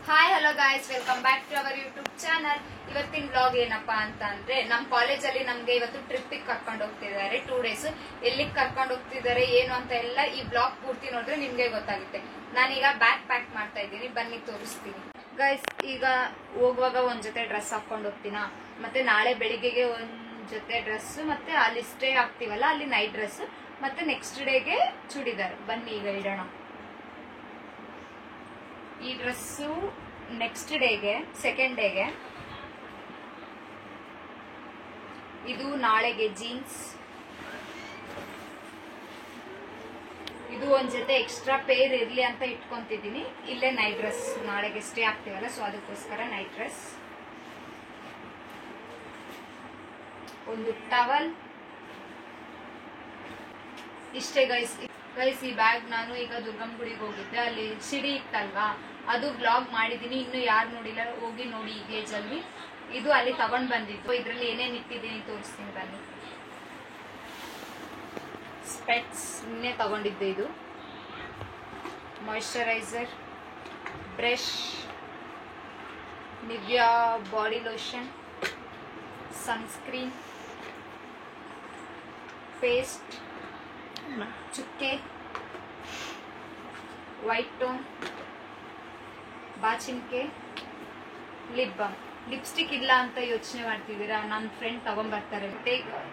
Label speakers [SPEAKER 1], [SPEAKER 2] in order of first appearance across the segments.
[SPEAKER 1] Hi hello guys, welcome back to our YouTube channel. ಇವತ್ತಿನ blog ಏನಪ್ಪಾ ಅಂತ ಅಂದ್ರೆ, ನಮ್ಮ ಕಾಲೇಜಲ್ಲಿ ನಮ್ಗೆ ಇವತ್ತು ಟ್ರಿಪ್ಪಿಗೆ ಕರ್ಕೊಂಡು ಹೋಗ್ತಿದ್ದಾರೆ. 2 days ಎಲ್ಲಿಗೆ ಕರ್ಕೊಂಡು ಹೋಗ್ತಿದ್ದಾರೆ ಏನು ಅಂತ ಎಲ್ಲ ಈ ಬ್ಲಾಗ್ ಪೂರ್ತಿ ನೋಡಿದ್ರೆ ನಿಮ್ಗೆ ಗೊತ್ತಾಗುತ್ತೆ. ನಾನೀಗ ಬ್ಯಾಗ್ ಪ್ಯಾಕ್ ಮಾಡ್ತಾ ಇದ್ದೀನಿ, ಬನ್ನಿ ತೋರಿಸ್ತೀನಿ. ಗೈಸ್, ಈಗ ಹೋಗುವಾಗ ಒಂದ್ ಜೊತೆ ಡ್ರೆಸ್ ಹಾಕೊಂಡು ಹೋಗ್ತೀನ, ಮತ್ತೆ ನಾಳೆ ಬೆಳಿಗ್ಗೆಗೆ ಒಂದ್ ಜೊತೆ ಡ್ರೆಸ್, ಮತ್ತೆ ಅಲ್ಲಿ ಸ್ಟೇ ಆಗ್ತೀವಲ್ಲ ಅಲ್ಲಿ ನೈಟ್ ಡ್ರೆಸ್, ಮತ್ತೆ ನೆಕ್ಸ್ಟ್ ಡೇಗೆ ಚೂಡಿದಾರ್. ಬನ್ನಿ ಈಗ ಇಡೋಣ. ಈ ಡ್ರೆಸ್ಸು ನೆಕ್ಸ್ಟ್ ಡೇಗೆ, ಸೆಕೆಂಡ್ ಡೇಗೆ. ಇದು ನಾಳೆಗೆ ಜೀನ್ಸ್. ಇದು ಒಂದ್ ಜೊತೆ ಎಕ್ಸ್ಟ್ರಾ ಪೇರ್ ಇರ್ಲಿ ಅಂತ ಇಟ್ಕೊಂತಿದ್ದೀನಿ. ಇಲ್ಲೇ ನೈಟ್ ಡ್ರೆಸ್, ನಾಳೆಗೆ ಸ್ಟೇ ಆಗ್ತೀವಲ್ಲ ಸೊ ಅದಕ್ಕೋಸ್ಕರ ನೈಟ್ ಡ್ರೆಸ್. ಒಂದು ಟವಲ್. ಇಷ್ಟೇ ಗೈಸ್. ಈ ಬ್ಯಾಗ್ ನಾನು ಈಗ ದುರ್ಗಮ್ ಗುಡಿಗೆ ಹೋಗಿದ್ದೆ, ಅಲ್ಲಿ ಸಿಡಿ ಇತ್ತಲ್ವಾ, ಅದು ಬ್ಲಾಗ್ ಮಾಡಿದೀನಿ. ಇನ್ನು ಯಾರು ನೋಡಿಲ್ಲ ಹೋಗಿ ನೋಡಿ ಈ ಗೇಜ್ ಅಲ್ಲಿ. ಇದು ಅಲ್ಲಿ ತಗೊಂಡ್ ಬಂದಿದ್ದು. ಇದ್ರಲ್ಲಿ ಏನೇನ್ ಇಟ್ಟಿದ್ದೀನಿ ತೋರಿಸ್ತೀನಿ ಬನ್ನಿ. ಸ್ಪೆಟ್ಸ್ ನಿನ್ನೆ ತಗೊಂಡಿದ್ದೆ. ಇದು moisturiser, brush, Nivea body lotion, sunscreen, paste, ಚುಕ್ಕೆ, ವೈಟ್ ಟೋನ್, ಬಾಚಿನ್ಕೆ, ಲಿಪ್ ಬಾಮ್. ಲಿಪ್ಸ್ಟಿಕ್ ಇಲ್ಲ ಅಂತ ಯೋಚನೆ ಮಾಡ್ತಿದ್ದೀರಾ, ನನ್ನ ಫ್ರೆಂಡ್ ತಗೊಂಡ್ಬರ್ತಾರೆ. ಮತ್ತೆ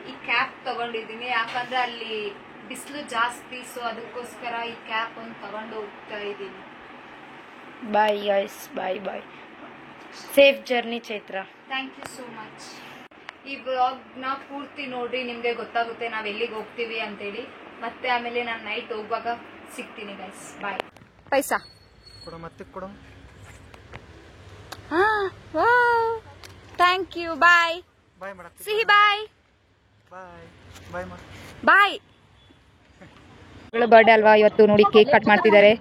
[SPEAKER 1] ಈ ಕ್ಯಾಪ್ ತಗೊಂಡಿದ್ದೀನಿ, ಯಾಕಂದ್ರೆ ಅಲ್ಲಿ ಬಿಸಿಲು ಜಾಸ್ತಿ, ಸೊ ಅದಕ್ಕೋಸ್ಕರ ಈ ಕ್ಯಾಪ್ ಒಂದು ತಗೊಂಡು ಹೋಗ್ತಾ ಇದ್ದೀನಿ.
[SPEAKER 2] Bye guys, bye. Safe journey Chaitra.
[SPEAKER 1] Thank you so much. ಈ ವ್ಲಾಗ್ನ ಪೂರ್ತಿ ನೋಡ್ರಿ, ನಿಮ್ಗೆ ಗೊತ್ತಾಗುತ್ತೆ ನಾವ್ ಎಲ್ಲಿಗೆ ಹೋಗ್ತೀವಿ ಅಂತೇಳಿ. ಮತ್ತೆ ಆಮೇಲೆ ನಾನು ನೈಟ್ ಹೋಗುವಾಗ ಸಿಗ್ತೀನಿ ಗೈಸ್. ಬಾಯ್. ಪೈಸಾ
[SPEAKER 3] ಕೊಡು, ಮತ್ತೆ ಕೊಡು.
[SPEAKER 1] Thank you. ಬಾಯ್.
[SPEAKER 3] ಬಾಯ್ ಮಾಡತ್ತಿ.
[SPEAKER 1] ಸಿಹಿ ಬಾಯ್.
[SPEAKER 3] ಬಾಯ್ ಮಾಡ.
[SPEAKER 1] ಬಾಯ್. ಬರ್ಡೇ ಅಲ್ವಾ ಇವತ್ತು, ನೋಡಿ ಕೇಕ್ ಕಟ್ ಮಾಡ್ತಿದ್ದಾರೆ,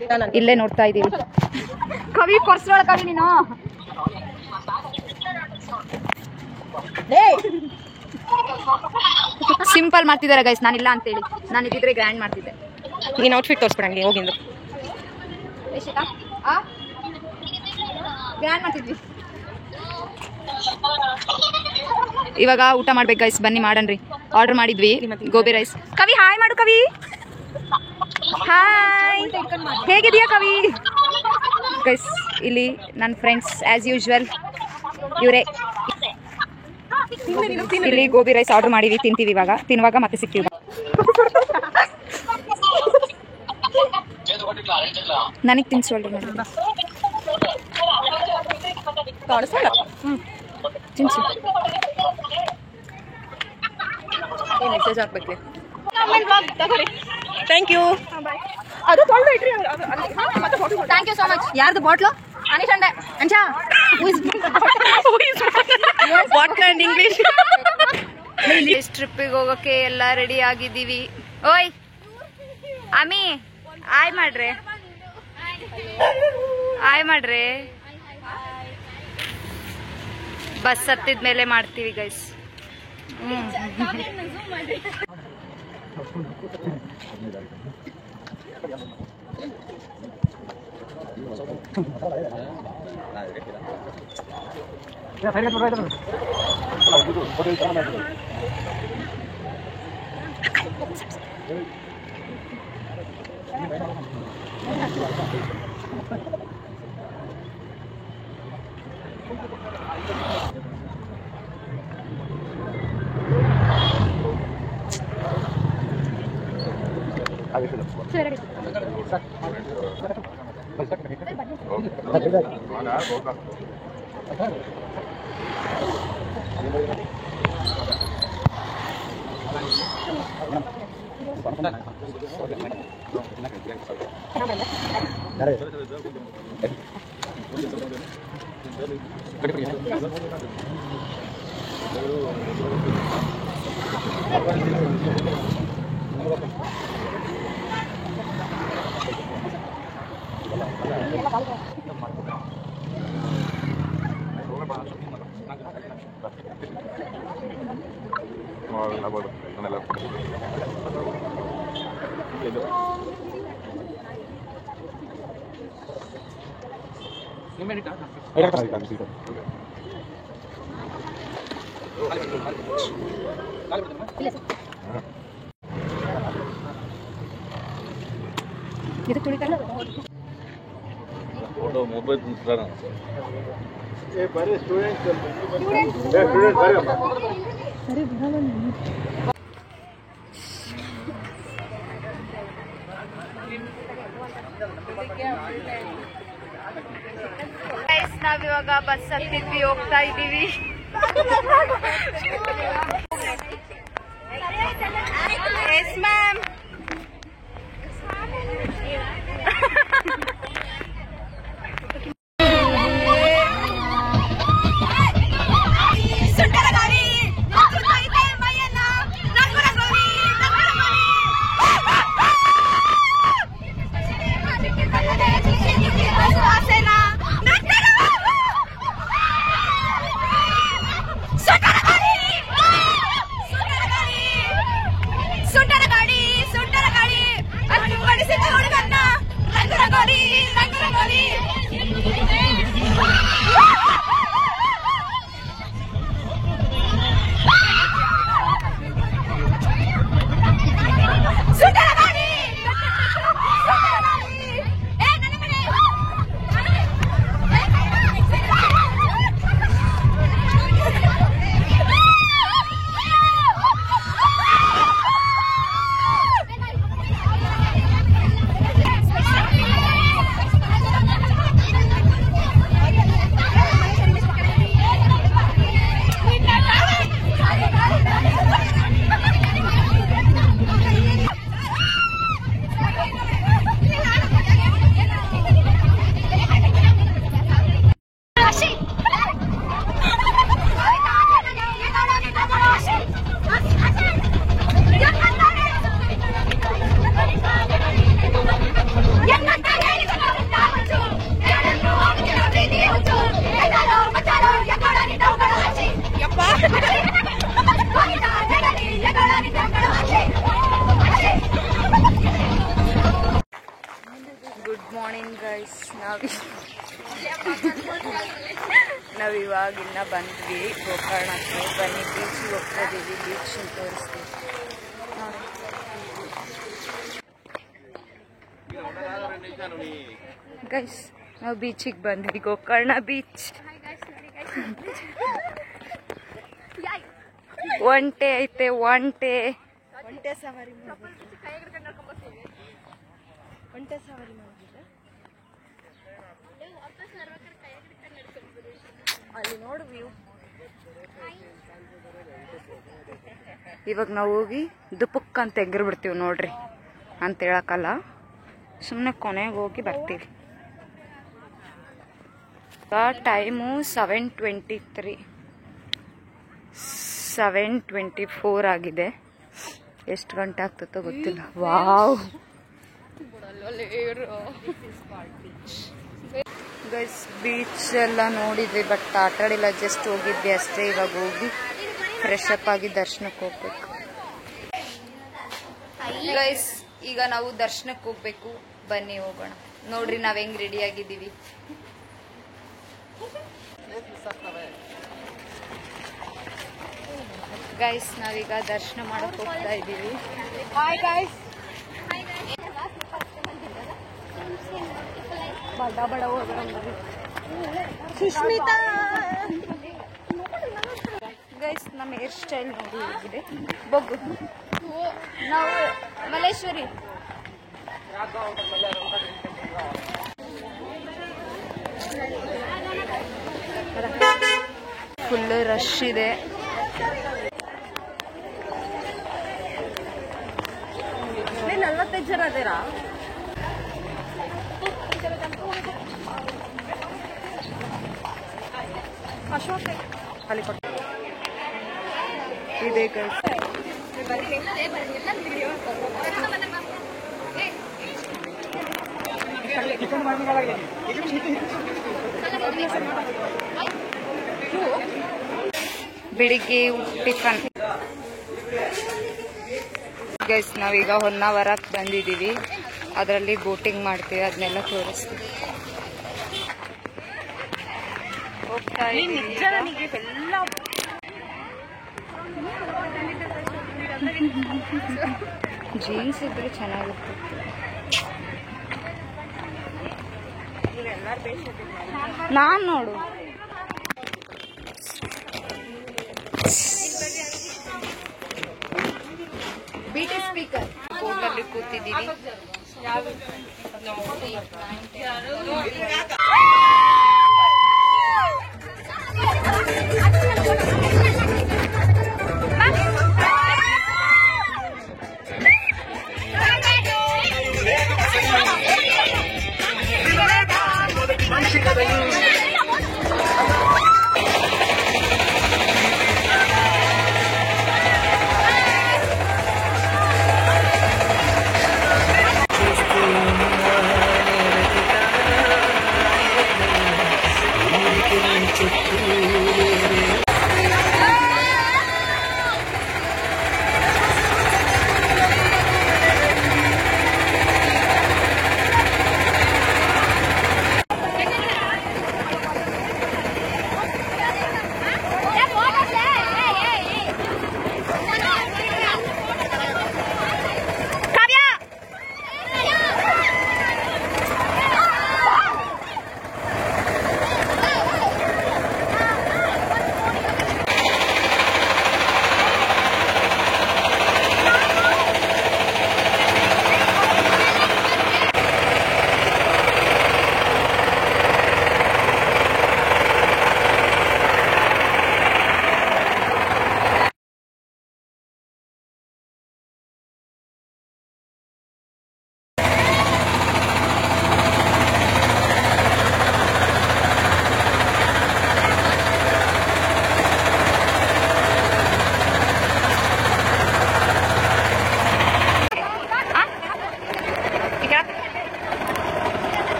[SPEAKER 1] ಇಲ್ಲೇ ನೋಡ್ತಾ ಇದೀವಿ. ಕವಿ ಕೊರ್ಸ್ರೊಳ ಕವಿ ನೀನು. ಸಿಂಪಲ್ ಮಾಡ್ತಿದ್ದಾರೆ ಗೈಸ್, ನಾನಿಲ್ಲ ಅಂತೇಳಿ. ನಾನು ಇದ್ದಿದ್ರೆ ಗ್ರ್ಯಾಂಡ್ ಮಾಡ್ತಿದ್ದೆ.
[SPEAKER 2] ನೀನ್ ಔಟ್ಫಿಟ್ ತೋರಿಸ್ಬಿಡಂಗೆ ಹೋಗಿಂದು.
[SPEAKER 1] ಗ್ರ್ಯಾಂಡ್ ಮಾಡ್ತಿದ್ವಿ. ಇವಾಗ ಊಟ ಮಾಡ್ಬೇಕು ಗೈಸ್, ಬನ್ನಿ ಮಾಡನ್ರಿ. ಆರ್ಡರ್ ಮಾಡಿದ್ವಿ ಗೋಬಿ ರೈಸ್. ಕವಿ ಹಾಯ್ ಮಾಡು. ಕವಿ ಹಾಯ್, ಹೇಗಿದೆಯಾ ಕವಿ? ಗೈಸ್, ಇಲ್ಲಿ ನನ್ನ ಫ್ರೆಂಡ್ಸ್ ಆಸ್ ಯೂಶುವಲ್ ಇವರೇ. ಇಲ್ಲಿ ಗೋಬಿ ರೈಸ್ ಆರ್ಡರ್ ಮಾಡಿವಿ, ತಿಂತೀವಿ. ಇವಾಗ ತಿನ್ನುವಾಗ ಮತ್ತೆ ಸಿಗ್ತೀವಿ. ನನಗೆ ತಿನ್ಸೋಳ್ರಿ ನೋಡಿ. ತಿನ್ಸು.
[SPEAKER 2] ಮೆಸೇಜ್ ಹಾಕ್ಬೇಕು. Thank you.
[SPEAKER 1] Thank you so much. ಯಾರ್ದು ಬಾಟ್ಲು? ಅನಿಶ್ ಅಂಡೆ ಅಂಚಾ.
[SPEAKER 2] What kind English?
[SPEAKER 1] ಟ್ರಿಪ್ಪಿಗೆ ಹೋಗೋಕೆ ಎಲ್ಲ ರೆಡಿ ಆಗಿದ್ದೀವಿ. ಓಯ್ ಅಮಿ, ಆಯ್ ಮಾಡ್ರೆ. ಬಸ್ ಹತ್ತಿದ ಮೇಲೆ ಮಾಡ್ತೀವಿ ಗೈಸ್.
[SPEAKER 4] ಮೊಬೈಲ್
[SPEAKER 2] ನಾವಿವಾಗ ಬಸ್ ಹತ್ತಿದ್ವಿ, ಹೋಗ್ತಾ ಇದ್ದೀವಿ. Yes ma'am. Good morning guys. ನಾವಿವಾಗಿನ್ನ ಬಂದ್ವಿ ಗೋಕರ್ಣಕ್ಕೆ. ಬನ್ನಿ ಬೀಚಿಗೆ ಹೋಗ್ತಾ ಇದೀವಿ. ಬೀಚ್ ತೋರಿಸ್ತೀವಿ. ಗೈಸ್ ನಾವು ಬೀಚಿಗೆ ಬಂದ್ವಿ, ಗೋಕರ್ಣ ಬೀಚ್. ಒಂಟೆ ಐತೆ, ಒಂಟೆ ಸವಾರಿ ಅಲ್ಲಿ ನೋಡು ವ್ಯೂ. ಇವಾಗ ನಾವು ಹೋಗಿ ದುಪುಕ್ ಅಂತ ಎಗ್ರಿಬಿಡ್ತೀವಿ ನೋಡ್ರಿ ಅಂತ ಹೇಳಕ್ಕಲ್ಲ, ಸುಮ್ಮನೆ ಕೊನೆಗೆ ಹೋಗಿ ಬರ್ತೀವಿ. ಟೈಮು 7:23, 7:24 ಆಗಿದೆ. ಎಷ್ಟು ಗಂಟೆ ಆಗ್ತದೋ ಗೊತ್ತಿಲ್ಲ. ವಾವ್ ಗೈಸ್, ಬೀಚ್ ಎಲ್ಲ ನೋಡಿದ್ವಿ ಬಟ್ ಆಟಾಡಿಲ್ಲ, ಜಸ್ಟ್ ಹೋಗಿದ್ವಿ ಅಷ್ಟೇ. ಇವಾಗ ಹೋಗಿ ಫ್ರೆಶ್ ಅಪ್ ಆಗಿ ದರ್ಶನಕ್ಕೆ ಹೋಗ್ಬೇಕು. ಗೈಸ್ ಈಗ ನಾವು ದರ್ಶನಕ್ಕೆ ಹೋಗ್ಬೇಕು, ಬನ್ನಿ ಹೋಗೋಣ. ನೋಡ್ರಿ ನಾವ್ ಹೆಂಗ್ ರೆಡಿ ಆಗಿದ್ದೀವಿ. ಗೈಸ್ ನಾವೀಗ ದರ್ಶನ ಮಾಡಕ್ ಹೋಗ್ತಾ ಇದ್ದೀವಿ. ಸುಷ್ಮಿತಾ ಗೈಸ್, ನಮ್ಮ ಹೇರ್ ಸ್ಟೈಲ್ ನೋಡಿ ಹೋಗಿದೆ. ಬೊಗ್ಗು ನಾವು ಮಲ್ಲೇಶ್ವರಿ. ಫುಲ್ ರಶ್ ಇದೆ. ನಲ್ವತ್ತೈದು ಜನ ಅದೇರಾ? ಇದೆ ಗೈಸ್. ಬೆಳಿಗ್ಗೆ ಟಿಫನ್. ಗೈಸ್ ನಾವೀಗ ಹೊನ್ನಾವರಕ್ಕೆ ಬಂದಿದ್ದೀವಿ. ಅದರಲ್ಲಿ ಬೋಟಿಂಗ್ ಮಾಡ್ತೀವಿ, ಅದನ್ನೆಲ್ಲ ತೋರಿಸ್ತೀವಿ. ಹೋಗ್ತಾ
[SPEAKER 5] ನಿಜ ನನಗೆ ಎಲ್ಲ
[SPEAKER 2] ಜೀನ್ಸ್ ಇದ್ರೆ ಚೆನ್ನಾಗಿತ್ತು. ನಾನ್ ನೋಡು
[SPEAKER 1] ಬಿಟಿ ಸ್ಪೀಕರ್
[SPEAKER 2] ಕೂಡಲಲ್ಲಿ ಕೂತಿದ್ದೀವಿ.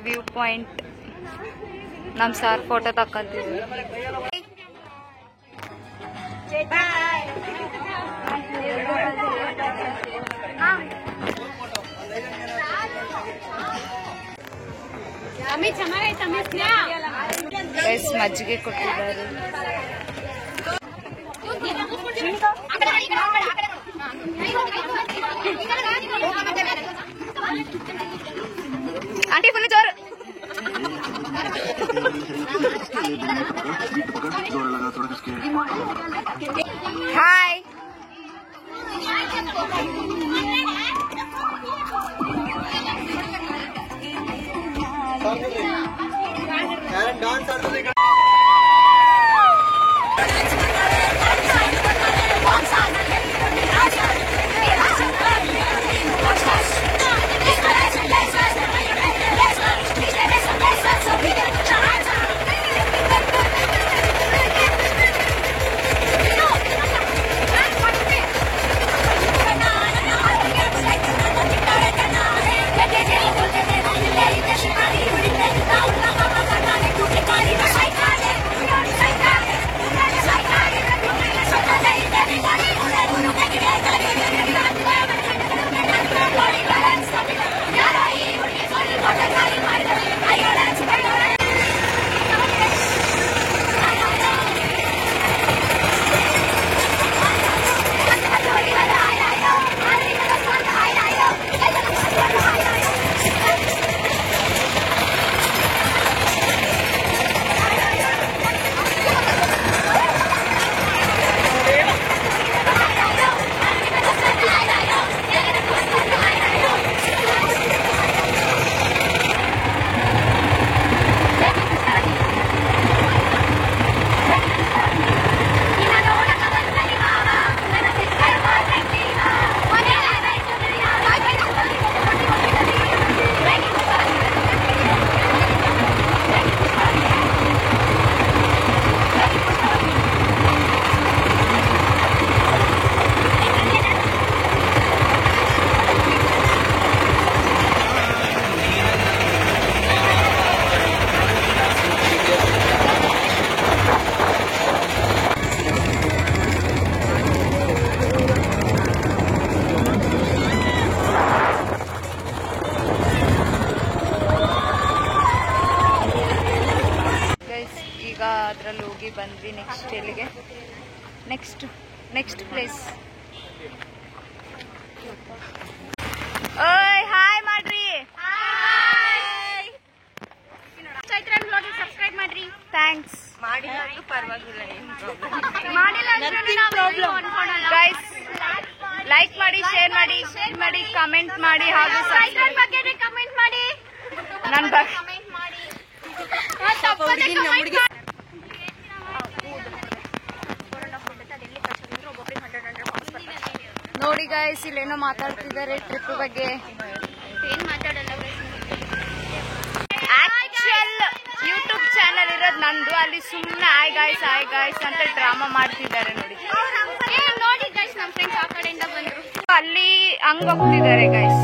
[SPEAKER 2] ವ್ಯೂ ಪಾಯಿಂಟ್ ನಮ್ ಸಾರ್ ಫೋಟೋ ತಕ್ಕಂತಿದ್ವಿ. ಮಜ್ಜಿಗೆ ಕೊಟ್ಟಿದ್ದಾರೆ. ಆಂಟಿ ಫುಲ್ ಜೋರು. ಹಾಯ್
[SPEAKER 3] ಡಾನ್ಸ್ ಆಡ್ತಾರೆ.
[SPEAKER 6] Shikari,
[SPEAKER 2] ಕಾರಲ್ಲಿ ಹೋಗಿ ಬಂದ್ವಿ. ನೆಕ್ಸ್ಟ್ ಎಲ್ಲಿಗೆ? Next place. ಓಯ್ ಹಾಯ್ ಮಾಡ್ರಿ.
[SPEAKER 1] ಸಬ್ಸ್ಕ್ರೈಬ್ ಮಾಡ್ರಿ.
[SPEAKER 2] ಥ್ಯಾಂಕ್ಸ್.
[SPEAKER 5] ಮಾಡಿದ್ರು ಪರವಾಗಿಲ್ಲ,
[SPEAKER 2] ಗೈಸ್ ಲೈಕ್ ಮಾಡಿ, ಶೇರ್ ಮಾಡಿ, ಕಮೆಂಟ್ ಮಾಡಿ, ಹಾಗೂ ಸಬ್ಸ್ಕ್ರೈಬ್
[SPEAKER 1] ಕಮೆಂಟ್ ಮಾಡಿ.
[SPEAKER 2] ನನ್ನ ಬಗ್ಗೆ
[SPEAKER 1] ಕಮೆಂಟ್ ಮಾಡಿ.
[SPEAKER 2] ನೋಡಿ ಗೈಸ್, ಇಲ್ಲೇನೋ ಮಾತಾಡ್ತಿದ್ದಾರೆ ಟ್ರಿಪ್ ಬಗ್ಗೆ.
[SPEAKER 1] ಏನ್ ಮಾತಾಡಲ್ಲ.
[SPEAKER 2] ಆಕ್ಚುಯಲ್ ಯೂಟ್ಯೂಬ್ ಚಾನಲ್ ಇರೋದು ನಂದು. ಅಲ್ಲಿ ಸುಮ್ಮನೆ ಆಯ್ ಗಾಯ್ಸ್ ಅಂತ ಡ್ರಾಮಾ ಮಾಡ್ತಿದ್ದಾರೆ ನೋಡಿ.
[SPEAKER 1] ನೋಡಿ ಗೈಸ್, ನಮ್ ಫ್ರೆಂಡ್ಸ್ ಆ ಕಡೆಯಿಂದ ಬಂದ್ರು.
[SPEAKER 2] ಅಲ್ಲಿ ಹಂಗ ಹೋಗ್ತಿದ್ದಾರೆ ಗೈಸ್.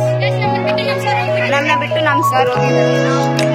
[SPEAKER 2] ನನ್ನ ಬಿಟ್ಟು ನಮ್ ಸರ್ ಹೋಗಿದ್ದಾರೆ.